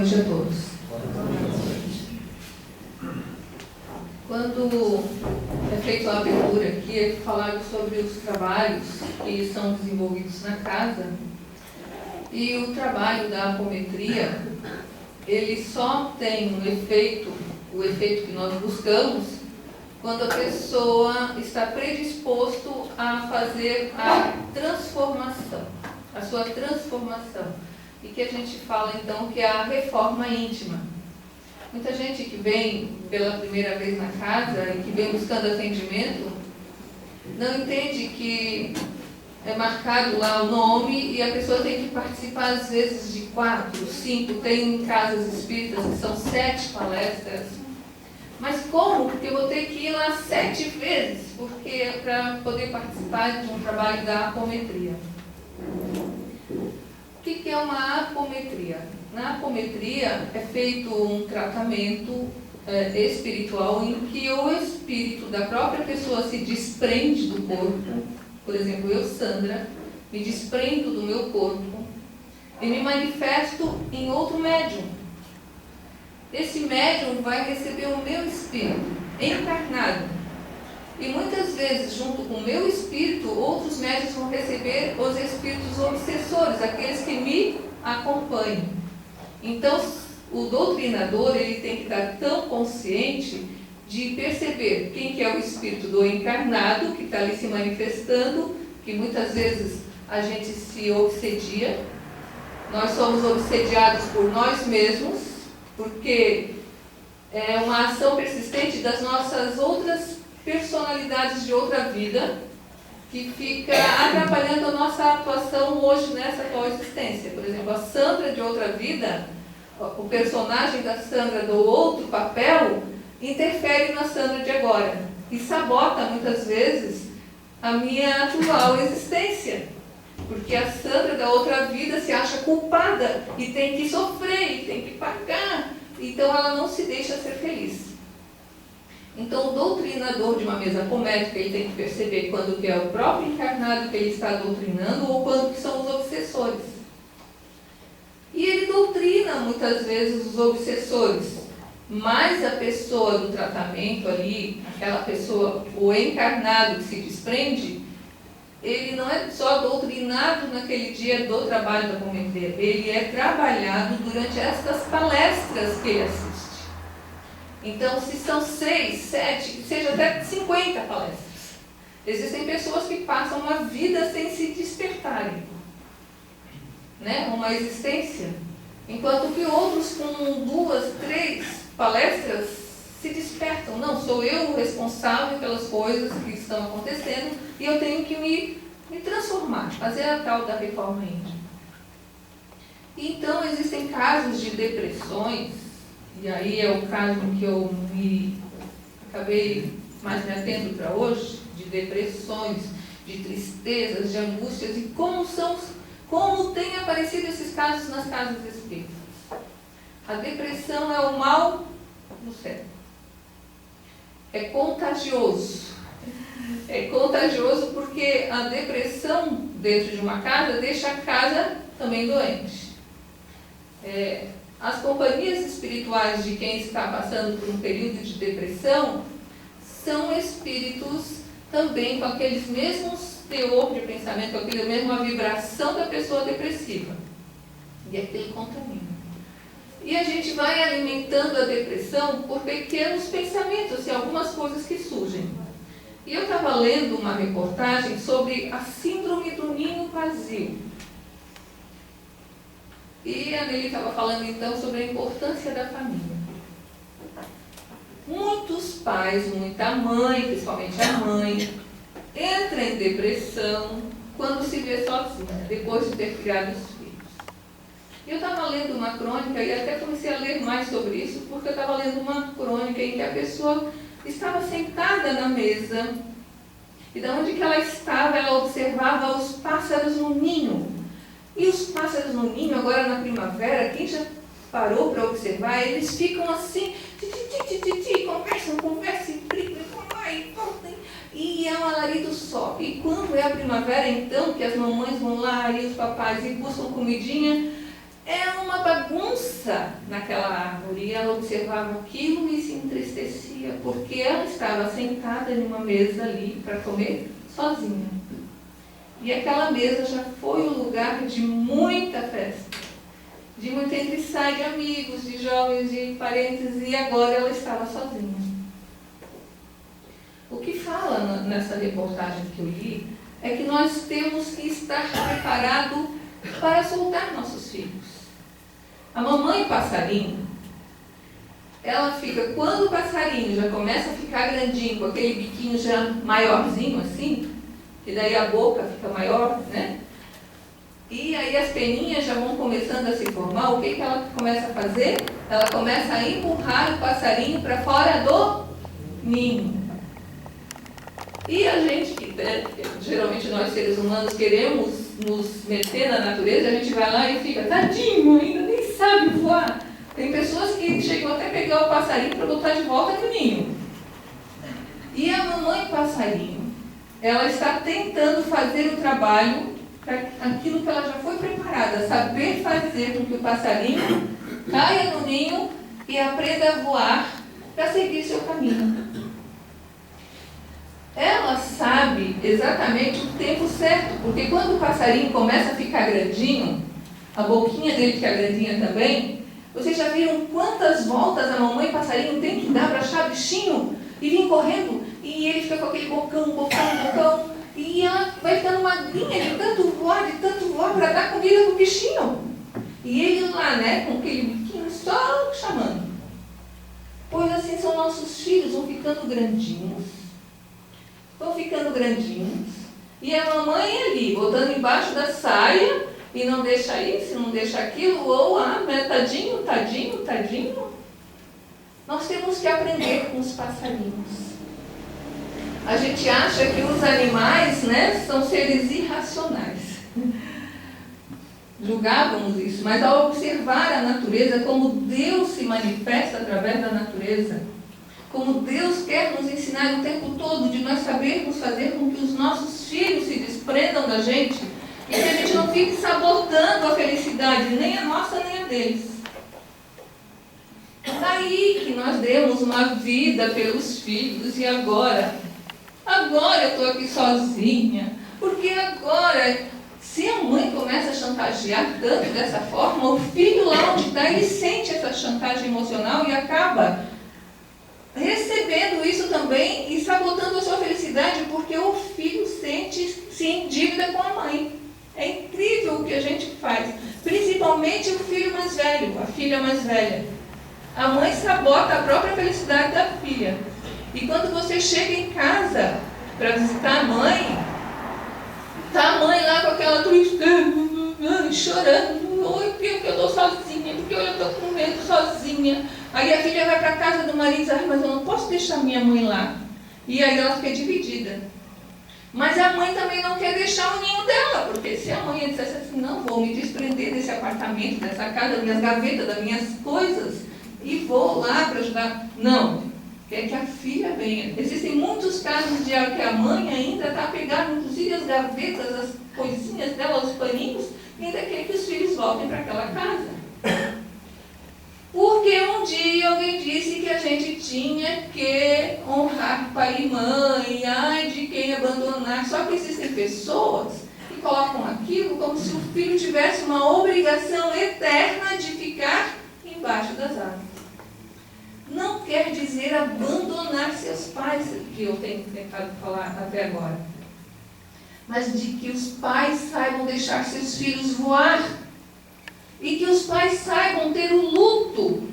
noite a todos. Quando é feita a abertura aqui, é falado sobre os trabalhos que são desenvolvidos na casa. E o trabalho da apometria, ele só tem o efeito que nós buscamos, quando a pessoa está predisposto a fazer a transformação, a sua transformação. E que a gente fala então que é a reforma íntima. Muita gente que vem pela primeira vez na casa e que vem buscando atendimento, não entende que é marcado lá o nome e a pessoa tem que participar às vezes de 4, 5, tem casas espíritas que são 7 palestras. Mas como? Porque eu vou ter que ir lá 7 vezes para poder participar de um trabalho da apometria. O que é uma apometria? Na apometria é feito um tratamento espiritual em que o espírito da própria pessoa se desprende do corpo. Por exemplo, eu, Sandra, me desprendo do meu corpo e me manifesto em outro médium. Esse médium vai receber o meu espírito encarnado. E muitas vezes, junto com o meu espírito, outros médiuns vão receber os espíritos obsessores, aqueles que me acompanham. Então, o doutrinador ele tem que estar tão consciente de perceber quem que é o espírito do encarnado, que está ali se manifestando, que muitas vezes a gente se obsedia. Nós somos obsediados por nós mesmos, porque é uma ação persistente das nossas outras personalidades de outra vida, que fica atrapalhando a nossa atuação hoje nessa atual existência. Por exemplo, a Sandra de outra vida, o personagem da Sandra do outro papel, interfere na Sandra de agora e sabota muitas vezes a minha atual existência, porque a Sandra da outra vida se acha culpada e tem que sofrer, e tem que pagar, então ela não se deixa ser feliz. Então, o doutrinador de uma mesa apométrica, ele tem que perceber quando que é o próprio encarnado que ele está doutrinando ou quando que são os obsessores. E ele doutrina, muitas vezes, os obsessores, mas a pessoa do tratamento ali, aquela pessoa, o encarnado que se desprende, ele não é só doutrinado naquele dia do trabalho da apometria, ele é trabalhado durante estas palestras que ele assiste. Então, se são 6, 7, seja até 50 palestras, existem pessoas que passam uma vida sem se despertarem, né? Uma existência, enquanto que outros com 2, 3 palestras se despertam. Não, sou eu o responsável pelas coisas que estão acontecendo e eu tenho que me transformar, fazer a tal da reforma íntima. Então, existem casos de depressões. E aí é o caso que eu acabei mais me atendo para hoje, de depressões, de tristezas, de angústias, e como tem aparecido esses casos nas casas espíritas. A depressão é o mal do século. É contagioso. É contagioso porque a depressão dentro de uma casa deixa a casa também doente. As companhias espirituais de quem está passando por um período de depressão são espíritos também com aqueles mesmos teor de pensamento, com aquela mesma vibração da pessoa depressiva. E aquele contamina. E a gente vai alimentando a depressão por pequenos pensamentos e algumas coisas que surgem. E eu estava lendo uma reportagem sobre a síndrome do ninho vazio. E a Nelly estava falando então sobre a importância da família. Muitos pais, muita mãe, principalmente a mãe, entra em depressão quando se vê sozinha, depois de ter criado os filhos. Eu estava lendo uma crônica e até comecei a ler mais sobre isso, porque eu estava lendo uma crônica em que a pessoa estava sentada na mesa e da onde que ela estava, ela observava os pássaros no ninho. E os pássaros no ninho, agora na primavera, quem já parou para observar, eles ficam assim, conversam, e brigam, e é um alarido só. E quando é a primavera, então, que as mamães vão lá e os papais e buscam comidinha, Era uma bagunça naquela árvore, e ela observava aquilo e se entristecia, porque ela estava sentada em uma mesa ali para comer sozinha. E aquela mesa já foi o lugar de muita festa, de muito entre sai de amigos, de jovens, de parentes, e agora ela estava sozinha. O que fala nessa reportagem que eu li é que nós temos que estar preparados para soltar nossos filhos. A mamãe passarinho, ela fica, quando o passarinho já começa a ficar grandinho, com aquele biquinho já maiorzinho assim, que daí a boca fica maior, né? E aí as peninhas já vão começando a se formar, o que que ela começa a fazer? Ela começa a empurrar o passarinho para fora do ninho. E a gente, geralmente nós seres humanos queremos nos meter na natureza, a gente vai lá e fica, tadinho, ainda nem sabe voar. Tem pessoas que chegam até a pegar o passarinho para botar de volta no ninho. E a mamãe passarinho, ela está tentando fazer o trabalho para aquilo que ela já foi preparada, saber fazer com que o passarinho caia no ninho e aprenda a voar para seguir seu caminho. Ela sabe exatamente o tempo certo, porque quando o passarinho começa a ficar grandinho, a boquinha dele fica grandinha também, vocês já viram quantas voltas a mamãe passarinho tem que dar para achar bichinho e vir correndo, e ele fica com aquele bocão, e ela vai ficando magrinha de tanto voar para dar comida pro bichinho. E ele lá, né, com aquele biquinho só chamando. Pois assim são nossos filhos, vão ficando grandinhos, e a mamãe ali, botando embaixo da saia, e não deixa isso, não deixa aquilo, ou tadinho. Nós temos que aprender com os passarinhos. A gente acha que os animais, né, são seres irracionais. Julgávamos isso, mas ao observar a natureza, como Deus se manifesta através da natureza, como Deus quer nos ensinar o tempo todo, de nós sabermos fazer com que os nossos filhos se desprendam da gente, e que a gente não fique sabotando a felicidade, nem a nossa, nem a deles. Daí que nós demos uma vida pelos filhos, e agora eu estou aqui sozinha, porque agora, se a mãe começa a chantagear tanto dessa forma, o filho lá onde está, ele sente essa chantagem emocional e acaba recebendo isso também e sabotando a sua felicidade, porque o filho sente-se em dívida com a mãe. É incrível o que a gente faz, principalmente o filho mais velho, a filha mais velha. A mãe sabota a própria felicidade da filha. E quando você chega em casa para visitar a mãe, está a mãe lá com aquela tristeza, chorando, oi, porque eu estou sozinha, porque eu estou com medo sozinha. Aí a filha vai para a casa do marido e diz, mas eu não posso deixar minha mãe lá. E aí ela fica dividida. Mas a mãe também não quer deixar o ninho dela, porque se a mãe dissesse assim, não, vou me desprender desse apartamento, dessa casa, das minhas gavetas, das minhas coisas, e vou lá para ajudar. Não, quer que a filha venha. Existem muitos casos de que a mãe ainda está pegando, inclusive as gavetas, as coisinhas dela, os paninhos, e ainda quer que os filhos voltem para aquela casa. Porque um dia alguém disse que a gente tinha que honrar pai e mãe, ai de quem abandonar. Só que existem pessoas que colocam aquilo como se o filho tivesse uma obrigação eterna de ficar embaixo das árvores. Não quer dizer abandonar seus pais, que eu tenho tentado falar até agora. Mas de que os pais saibam deixar seus filhos voar. E que os pais saibam ter o luto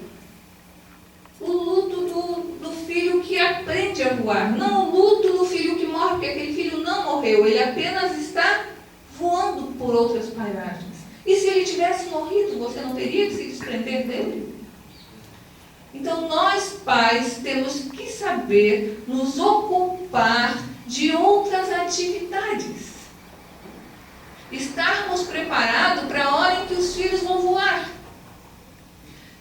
do filho que aprende a voar, não o luto do filho que morre, porque aquele filho não morreu, ele apenas está voando por outras paragens. E se ele tivesse morrido, você não teria que se desprender dele? Então nós pais temos que saber nos ocupar de outras atividades. Estarmos preparados para a hora em que os filhos vão voar.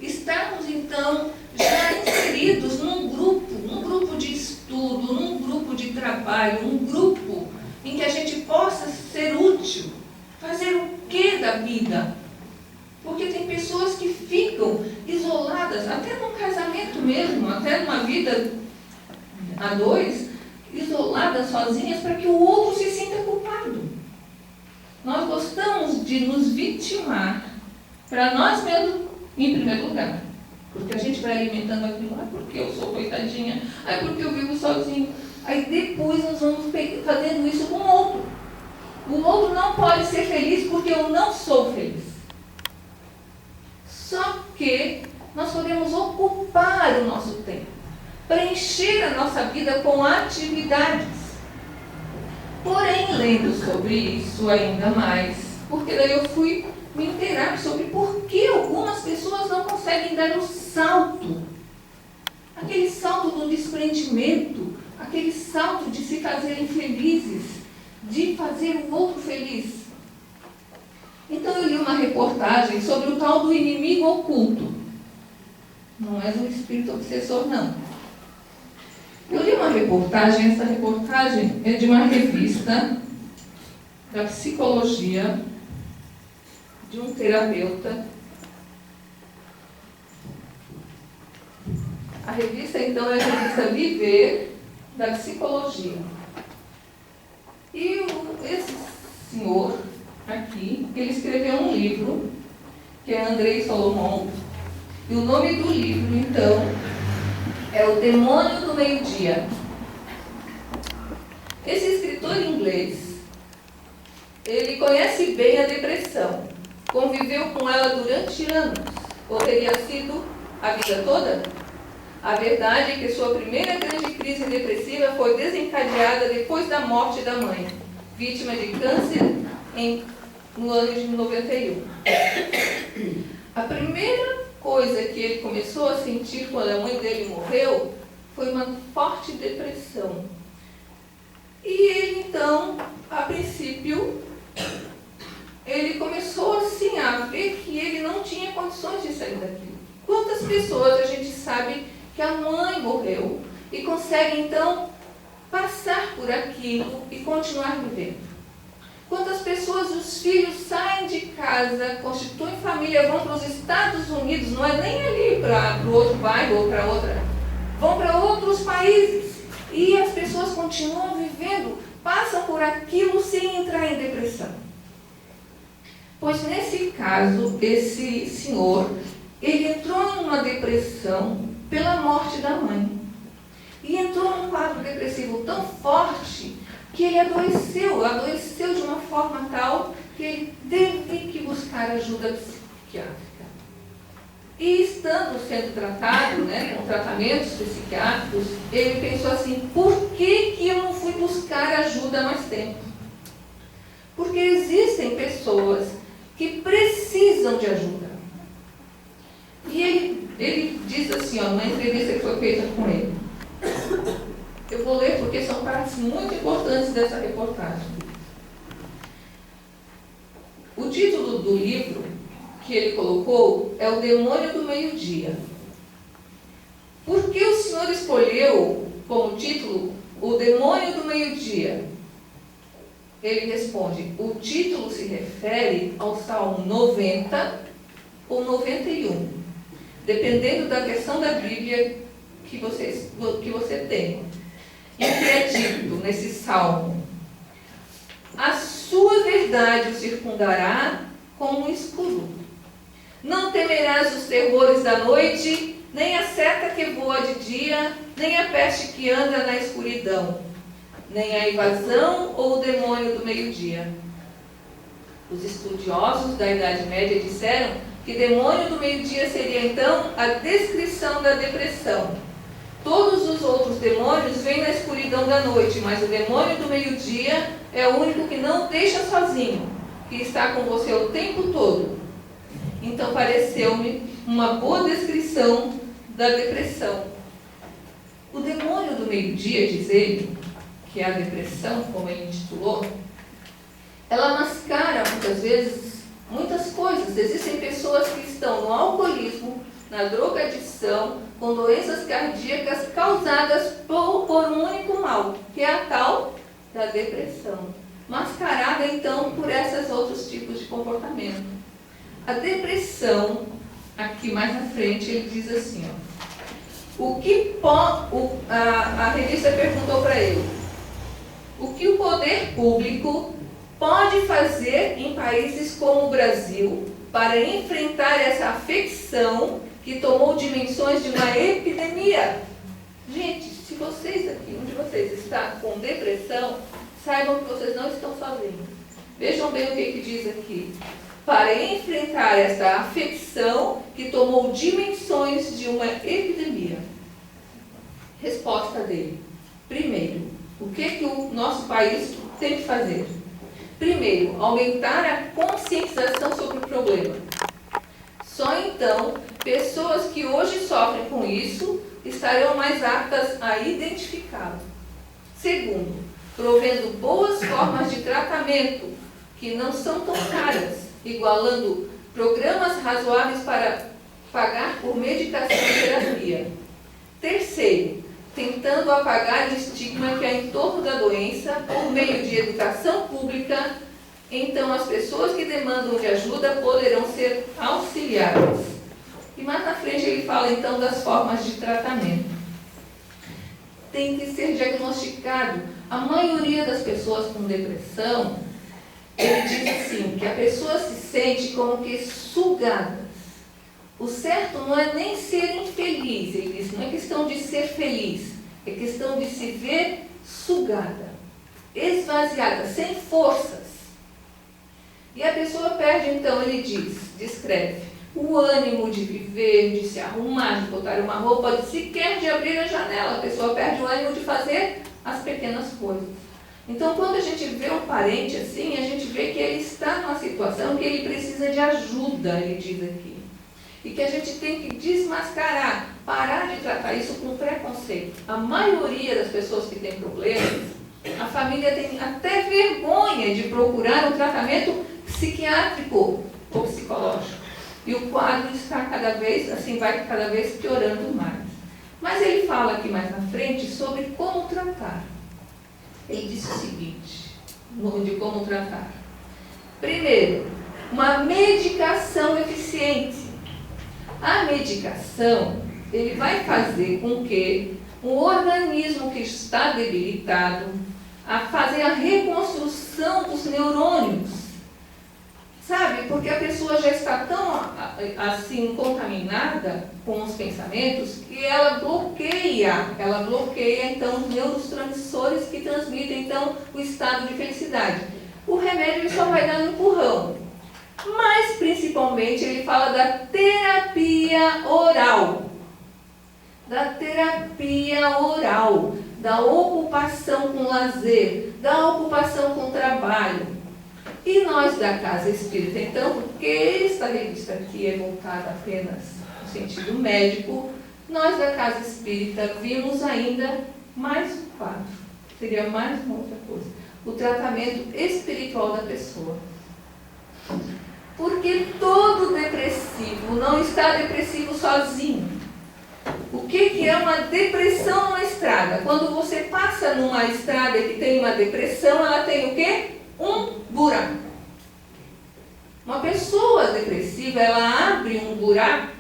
Estarmos, então, já inseridos num grupo de estudo, num grupo de trabalho, um grupo em que a gente possa ser útil. Fazer o que da vida? Porque tem até num casamento mesmo, até numa vida a dois, isoladas, sozinhas, para que o outro se sinta culpado. Nós gostamos de nos vitimar para nós mesmos, em primeiro lugar. Porque a gente vai alimentando aquilo, porque eu sou coitadinha, porque eu vivo sozinho. Aí depois nós vamos fazendo isso com o outro. O outro não pode ser feliz porque eu não sou feliz. Só que nós podemos ocupar o nosso tempo, preencher a nossa vida com atividades. Porém, lendo sobre isso ainda mais, porque daí eu fui me inteirar sobre por que algumas pessoas não conseguem dar o salto. Aquele salto do desprendimento, aquele salto de se fazerem felizes, de fazer o outro feliz. Então eu li uma reportagem sobre o tal do inimigo oculto. Não é do espírito obsessor, não. Eu li uma reportagem, essa reportagem é de uma revista da psicologia, de um terapeuta. A revista, então, é a revista Viver, da psicologia. E esse senhor aqui, ele escreveu um livro, que é Andrei Solomon, e o nome do livro, então, é O Demônio do Meio-Dia. Esse escritor inglês, ele conhece bem a depressão, conviveu com ela durante anos, ou teria sido a vida toda? A verdade é que sua primeira grande crise depressiva foi desencadeada depois da morte da mãe, vítima de câncer no ano de 91. A primeira coisa que ele começou a sentir quando a mãe dele morreu foi uma forte depressão. E ele, então, a princípio, ele começou assim a ver que ele não tinha condições de sair daquilo. Quantas pessoas a gente sabe que a mãe morreu e consegue, então, passar por aquilo e continuar vivendo? Quantas pessoas, os filhos saem de casa, constituem família, vão para os Estados Unidos, não é nem ali para o outro bairro ou para outra, vão para outros países e as pessoas continuam vivendo, passam por aquilo sem entrar em depressão. Pois nesse caso, esse senhor, ele entrou numa depressão pela morte da mãe. E entrou num quadro depressivo tão forte que ele adoeceu de uma forma tal que ele teve que buscar ajuda psiquiátrica. E estando sendo tratado, com tratamentos psiquiátricos, ele pensou assim, por que eu não fui buscar ajuda há mais tempo? Porque existem pessoas que precisam de ajuda. E ele diz assim, numa entrevista que foi feita com ele. Eu vou ler porque são partes muito importantes dessa reportagem. O título do livro que ele colocou é O Demônio do Meio-Dia. Por que o senhor escolheu como título O Demônio do Meio-Dia? Ele responde, o título se refere ao Salmo 90 ou 91, dependendo da versão da Bíblia que você tem. E que é dito nesse salmo: a sua verdade o circundará como um escudo. Não temerás os terrores da noite, nem a seta que voa de dia, nem a peste que anda na escuridão, nem a invasão ou o demônio do meio-dia. Os estudiosos da Idade Média disseram que demônio do meio-dia seria então a descrição da depressão. Todos os outros demônios vêm na escuridão da noite, mas o demônio do meio-dia é o único que não deixa sozinho, que está com você o tempo todo. Então pareceu-me uma boa descrição da depressão. O demônio do meio-dia, diz ele, que é a depressão, como ele intitulou, ela mascara muitas vezes muitas coisas. Existem pessoas que estão no alcoolismo, na drogadição, com doenças cardíacas causadas por um único mal, que é a tal da depressão, mascarada então por esses outros tipos de comportamento. A depressão aqui mais na frente, ele diz assim, ó, a revista perguntou para ele, o que o poder público pode fazer em países como o Brasil para enfrentar essa afecção que tomou dimensões de uma epidemia? Gente, se vocês aqui, um de vocês está com depressão, saibam que vocês não estão sozinhos. Vejam bem o que diz aqui. Para enfrentar essa afecção que tomou dimensões de uma epidemia. Resposta dele. Primeiro, o que o nosso país tem que fazer? Primeiro, aumentar a conscientização sobre o problema. Só então, pessoas que hoje sofrem com isso estarão mais aptas a identificá-lo. Segundo, provendo boas formas de tratamento que não são tão caras, igualando programas razoáveis para pagar por medicação e terapia. Terceiro, tentando apagar o estigma que há em torno da doença por meio de educação pública, então as pessoas que demandam de ajuda poderão ser auxiliadas. E mais na frente ele fala então das formas de tratamento. Tem que ser diagnosticado. A maioria das pessoas com depressão, ele diz assim, que a pessoa se sente como que sugada. O certo não é nem ser infeliz, ele diz, não é questão de ser feliz, é questão de se ver sugada, esvaziada, sem forças. E a pessoa perde, então, ele descreve, o ânimo de viver, de se arrumar, de botar uma roupa, sequer de abrir a janela. A pessoa perde o ânimo de fazer as pequenas coisas. Então, quando a gente vê um parente assim, a gente vê que ele está numa situação que ele precisa de ajuda, ele diz aqui. E que a gente tem que desmascarar, parar de tratar isso com preconceito. A maioria das pessoas que tem problemas, a família tem até vergonha de procurar um tratamento psiquiátrico ou psicológico. E o quadro está cada vez, assim, vai cada vez piorando mais. Mas ele fala aqui mais na frente sobre como tratar. Ele disse o seguinte, de como tratar. Primeiro, uma medicação eficiente. A medicação, ele vai fazer com que o organismo que está debilitado, a fazer a reconstrução dos neurônios. Sabe, porque a pessoa já está tão, assim, contaminada com os pensamentos, que ela bloqueia, então, os neurotransmissores que transmitem, então, o estado de felicidade. O remédio ele só vai dar um empurrão. Mas, principalmente, ele fala da terapia oral. Da terapia oral, da ocupação com lazer, da ocupação com trabalho. E nós da Casa Espírita, então, porque esta revista aqui é voltada apenas no sentido médico, nós da Casa Espírita vimos ainda mais um quadro, seria mais uma outra coisa, o tratamento espiritual da pessoa. Porque todo depressivo não está depressivo sozinho. O que é uma depressão numa estrada? Quando você passa numa estrada que tem uma depressão, ela tem o quê? Um buraco. Uma pessoa depressiva, ela abre um buraco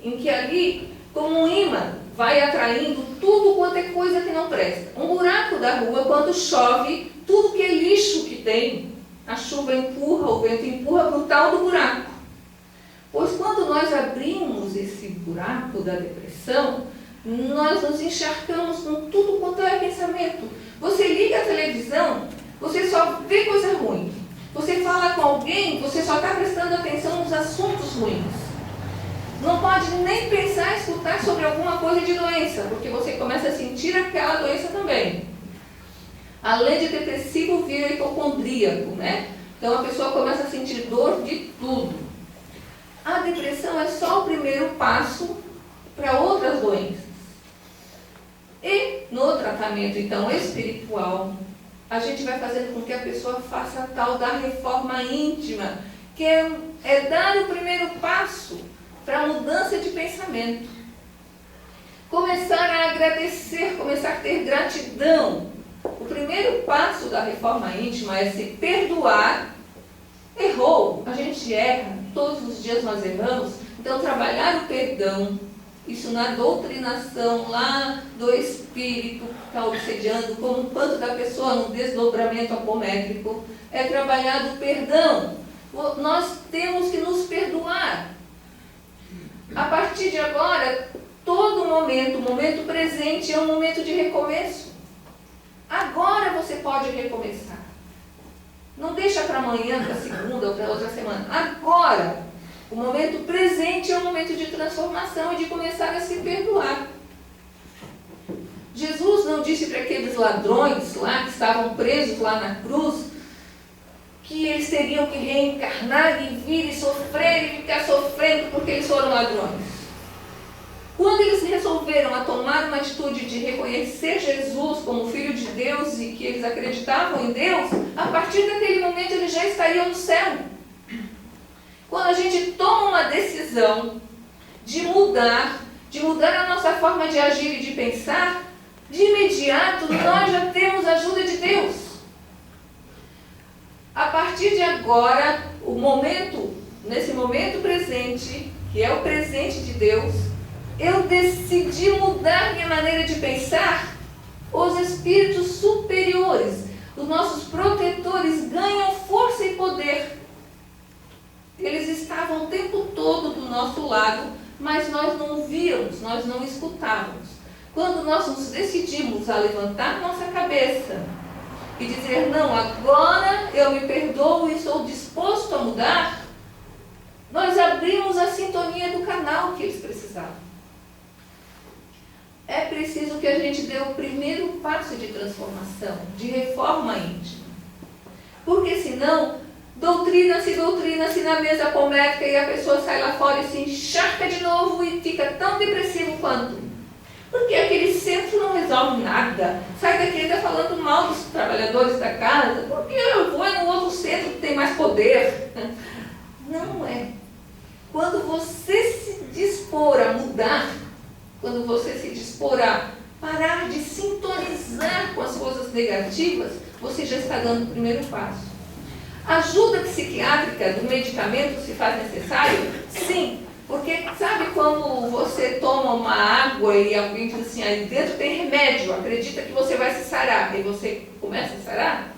em que ali, como um imã, vai atraindo tudo quanto é coisa que não presta. Um buraco da rua, quando chove, tudo que é lixo que tem, a chuva empurra, o vento empurra para o tal do buraco. Pois quando nós abrimos esse buraco da depressão, nós nos encharcamos com tudo quanto é pensamento. Você liga a televisão, você só vê coisa ruim. Você fala com alguém, você só está prestando atenção nos assuntos ruins. Não pode nem pensar em escutar sobre alguma coisa de doença, porque você começa a sentir aquela doença também. Além de depressivo, vira hipocondríaco, né? Então a pessoa começa a sentir dor de tudo. A depressão é só o primeiro passo para outras doenças. E no tratamento, então, espiritual, a gente vai fazendo com que a pessoa faça a tal da reforma íntima, que é dar o primeiro passo para a mudança de pensamento. Começar a agradecer, começar a ter gratidão. O primeiro passo da reforma íntima é se perdoar. Errou, a gente erra, todos os dias nós erramos, Então, trabalhar o perdão, isso na doutrinação lá do espírito que está obsediando, como quanto da pessoa no desdobramento apométrico, é trabalhar o perdão. Nós temos que nos perdoar. A partir de agora, todo momento, o momento presente é um momento de recomeço. Agora você pode recomeçar. Não deixa para amanhã, para segunda ou para outra semana. Agora, o momento presente é um momento de transformação e de começar a se perdoar. Jesus não disse para aqueles ladrões lá que estavam presos lá na cruz que eles teriam que reencarnar e vir e sofrer e ficar sofrendo porque eles foram ladrões. Quando eles resolveram a tomar uma atitude de reconhecer Jesus como Filho de Deus e que eles acreditavam em Deus, a partir daquele momento eles já estariam no céu. Quando a gente toma uma decisão de mudar a nossa forma de agir e de pensar, de imediato nós já temos a ajuda de Deus. A partir de agora, nesse momento presente, que é o presente de Deus, eu decidi mudar minha maneira de pensar. Os espíritos superiores, os nossos protetores, ganham força e poder. Eles estavam o tempo todo do nosso lado, mas nós não víamos, nós não escutávamos. Quando nós nos decidimos a levantar nossa cabeça e dizer, não, agora eu me perdoo e estou disposto a mudar, nós abrimos a sintonia do canal que eles precisavam. É preciso que a gente dê o primeiro passo de transformação, de reforma íntima. Porque senão, doutrina-se na mesa apométrica e a pessoa sai lá fora e se encharca de novo e fica tão depressivo quanto. Porque aquele centro não resolve nada. Sai daqui ainda falando mal dos trabalhadores da casa, porque eu vou no outro centro que tem mais poder. Não é. Quando você se dispor a mudar, quando você se dispor a parar de sintonizar com as coisas negativas, você já está dando o primeiro passo. Ajuda psiquiátrica do medicamento se faz necessário? Sim. Porque sabe quando você toma uma água e alguém diz assim, aí dentro tem remédio, acredita que você vai se sarar, e você começa a se sarar?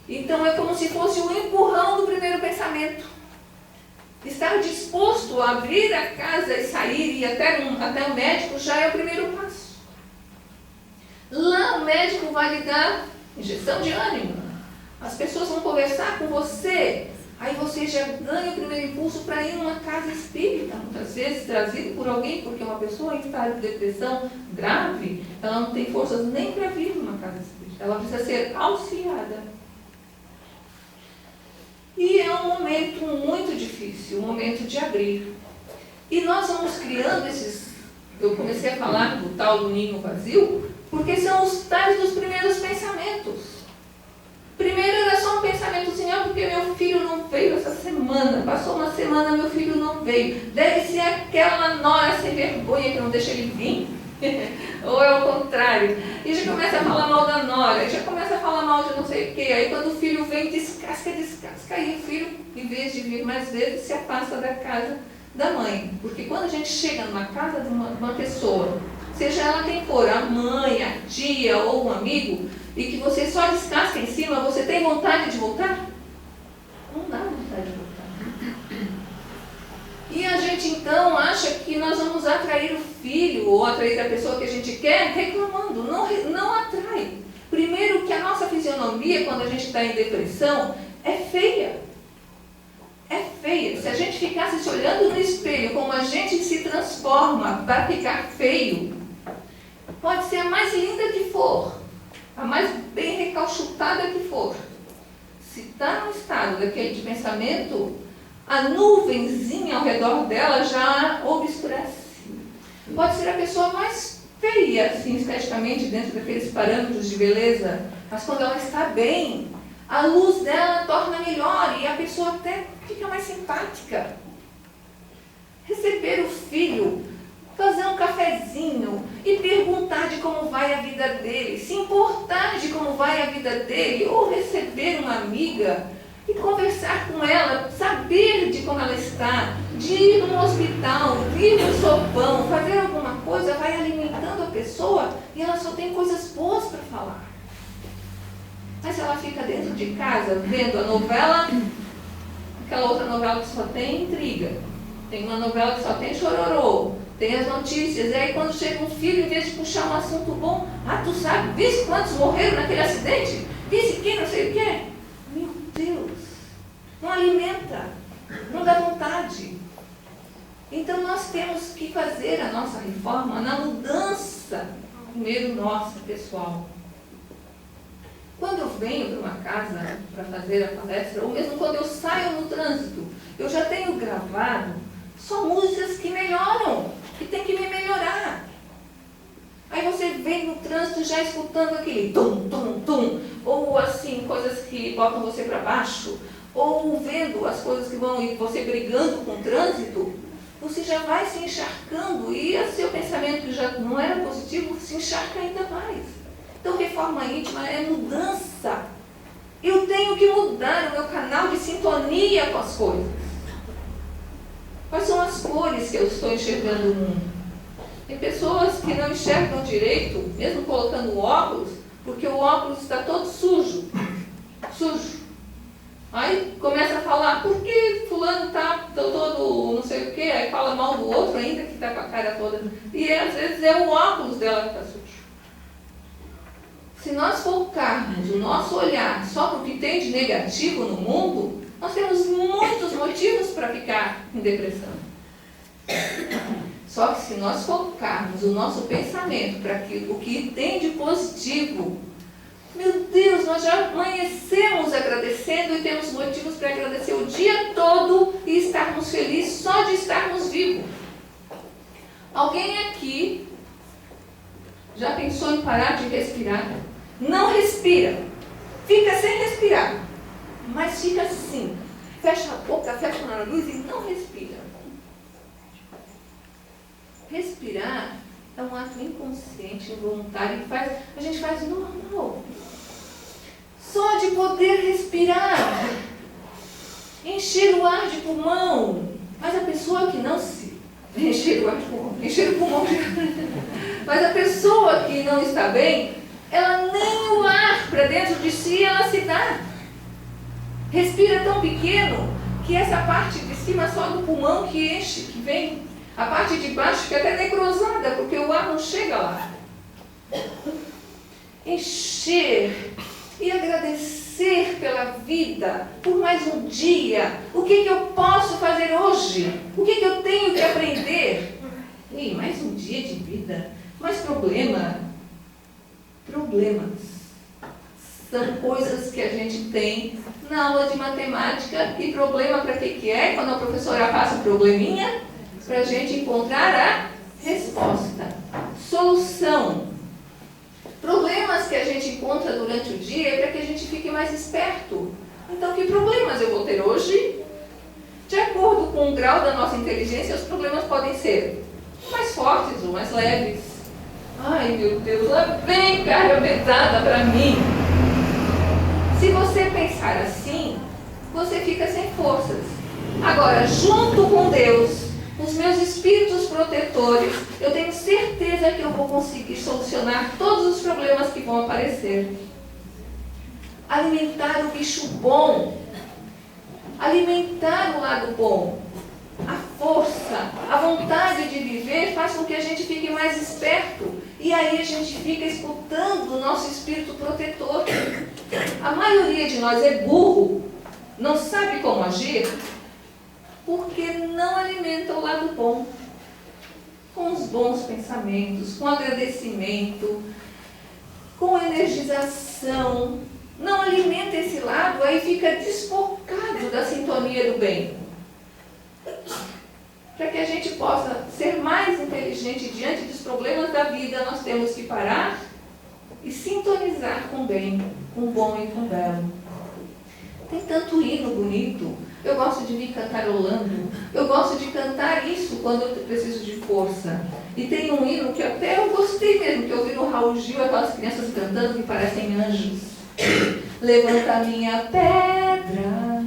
Então é como se fosse um empurrão do primeiro pensamento. Estar disposto a abrir a casa e sair e ir até o médico já é o primeiro passo. Lá o médico vai lhe dar injeção de ânimo. As pessoas vão conversar com você. Aí você já ganha o primeiro impulso para ir numa casa espírita, muitas vezes trazido por alguém, porque uma pessoa em estado de depressão grave, ela não tem forças nem para vir numa casa espírita. Ela precisa ser auxiliada. E é um momento muito difícil, um momento de abrir. E nós vamos criando eu comecei a falar do tal do ninho vazio, porque são os tais dos primeiros pensamentos. Primeiro era só um pensamento assim, porque meu filho não veio essa semana, passou uma semana, meu filho não veio. Deve ser aquela nora sem vergonha que não deixa ele vir. Ou é o contrário. E já começa a falar mal da nora, já começa a falar mal de não sei o quê. Aí quando o filho vem, descasca. E o filho, em vez de vir mais vezes, se afasta da casa da mãe. Porque quando a gente chega numa casa de uma pessoa, seja ela quem for, a mãe, a tia ou um amigo, e que você só descasca em cima, você tem vontade de voltar? Não dá vontade de voltar. E a gente então acha que nós vamos atrair o filho ou atrair a pessoa que a gente quer reclamando. Não atrai. Primeiro que a nossa fisionomia, quando a gente está em depressão, é feia. É feia. Se a gente ficasse se olhando no espelho como a gente se transforma para ficar feio, pode ser a mais linda que for, a mais bem recalchutada que for. Se está no estado daquele de pensamento, a nuvenzinha ao redor dela já obscurece. Pode ser a pessoa mais feia, assim, esteticamente, dentro daqueles parâmetros de beleza, mas quando ela está bem, a luz dela torna melhor e a pessoa até fica mais simpática. Receber o filho, fazer um cafezinho e perguntar de como vai a vida dele, se importar de como vai a vida dele, ou receber uma amiga E conversar com ela, saber de como ela está, de ir no hospital, ir no sopão, fazer alguma coisa, vai alimentando a pessoa e ela só tem coisas boas para falar. Mas se ela fica dentro de casa vendo a novela, aquela outra novela que só tem intriga, tem uma novela que só tem chororô, tem as notícias, e aí quando chega um filho, em vez de puxar um assunto bom, tu sabe, viste quantos morreram naquele acidente? Viste quem, não sei o quê? Meu Deus, não alimenta, não dá vontade. Então nós temos que fazer a nossa reforma na mudança, primeiro nossa, pessoal. Quando eu venho para uma casa para fazer a palestra, ou mesmo quando eu saio no trânsito, eu já tenho gravado só músicas que melhoram, que tem que me melhorar. Aí você vem no trânsito já escutando aquele tum, tum, tum, ou assim, coisas que botam você para baixo, ou vendo as coisas que vão e você brigando com o trânsito, você já vai se encharcando e o seu pensamento que já não era positivo se encharca ainda mais. Então, reforma íntima é mudança. Eu tenho que mudar o meu canal de sintonia com as coisas. Quais são as cores que eu estou enxergando no mundo? Tem pessoas que não enxergam direito, mesmo colocando óculos, porque o óculos está todo sujo. Sujo. Aí começa a falar, por que fulano está todo não sei o quê, aí fala mal do outro ainda, que está com a cara toda. E às vezes é o óculos dela que está sujo. Se nós focarmos o nosso olhar só no que tem de negativo no mundo, nós temos muitos motivos para ficar em depressão. Só que se nós focarmos o nosso pensamento para o que tem de positivo, meu Deus, nós já amanhecemos agradecendo e temos motivos para agradecer o dia todo e estarmos felizes só de estarmos vivos. Alguém aqui já pensou em parar de respirar? Não respira, fica sem respirar, mas fica assim, fecha a boca, fecha o nariz e não respira. Respirar é um ato inconsciente, involuntário, a gente faz normal. Só de poder respirar, encher o ar de pulmão, mas a pessoa que não se... Encher o ar de pulmão, encher o pulmão de... Mas a pessoa que não está bem, ela nem o ar para dentro de si ela se dá. Respira tão pequeno que essa parte de cima só do pulmão que enche, que vem. A parte de baixo fica até necrosada, porque o ar não chega lá. Encher e agradecer pela vida, por mais um dia. O que eu posso fazer hoje? O que eu tenho que aprender? Ei, mais um dia de vida, mais problemas são coisas que a gente tem na aula de matemática. E problema para que é? Quando a professora passa o probleminha, para a gente encontrar a resposta, solução. Problemas que a gente encontra durante o dia é para que a gente fique mais esperto. Então, que problemas eu vou ter hoje? De acordo com o grau da nossa inteligência, os problemas podem ser mais fortes ou mais leves. Ai, meu Deus, lá vem carga pesada para mim. Se você pensar assim, você fica sem forças. Agora, junto com Deus, os meus espíritos protetores, eu tenho certeza que eu vou conseguir solucionar todos os problemas que vão aparecer. Alimentar o bicho bom, alimentar o lado bom, a força, a vontade de viver faz com que a gente fique mais esperto. E aí a gente fica escutando o nosso espírito protetor. A maioria de nós é burro, não sabe como agir, porque não alimenta o lado bom. Com os bons pensamentos, com agradecimento, com energização. Não alimenta esse lado, aí fica desfocado da sintonia do bem. Para que a gente possa ser mais inteligente diante dos problemas da vida, nós temos que parar e sintonizar com o bem, com o bom e com o belo. Tem tanto hino bonito. Eu gosto de vir cantarolando. Eu gosto de cantar isso quando eu preciso de força. E tem um hino que até eu gostei mesmo, que eu vi no Raul Gil, aquelas crianças cantando que parecem anjos. Levanta a minha pedra,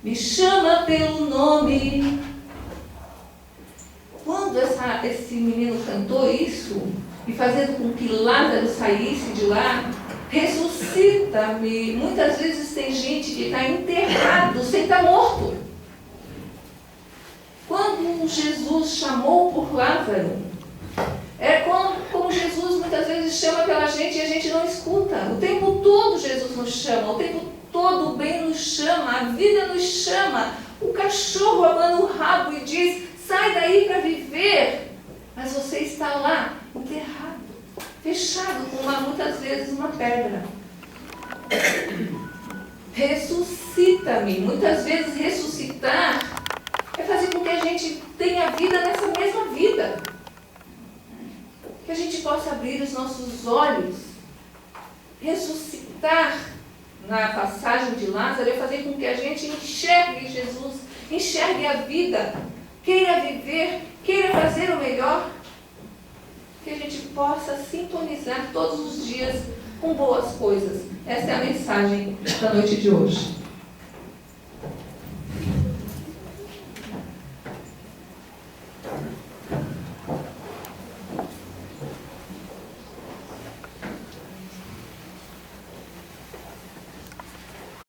me chama pelo nome. Quando esse menino cantou isso, e fazendo com que Lázaro saísse de lá, ressuscita-me. Muitas vezes tem gente que está enterrado sem estar morto. Quando Jesus chamou por Lázaro, é como Jesus muitas vezes chama pela gente e a gente não escuta. O tempo todo Jesus nos chama, o tempo todo o bem nos chama, a vida nos chama. O cachorro abana o rabo e diz, sai daí para viver. Mas você está lá, enterrado, fechado com muitas vezes uma pedra. Ressuscita-me. Muitas vezes ressuscitar é fazer com que a gente tenha vida nessa mesma vida. Que a gente possa abrir os nossos olhos. Ressuscitar, na passagem de Lázaro, é fazer com que a gente enxergue Jesus, enxergue a vida, queira viver, queira fazer o melhor. Que a gente possa sintonizar todos os dias com boas coisas. Essa é a mensagem da noite de hoje.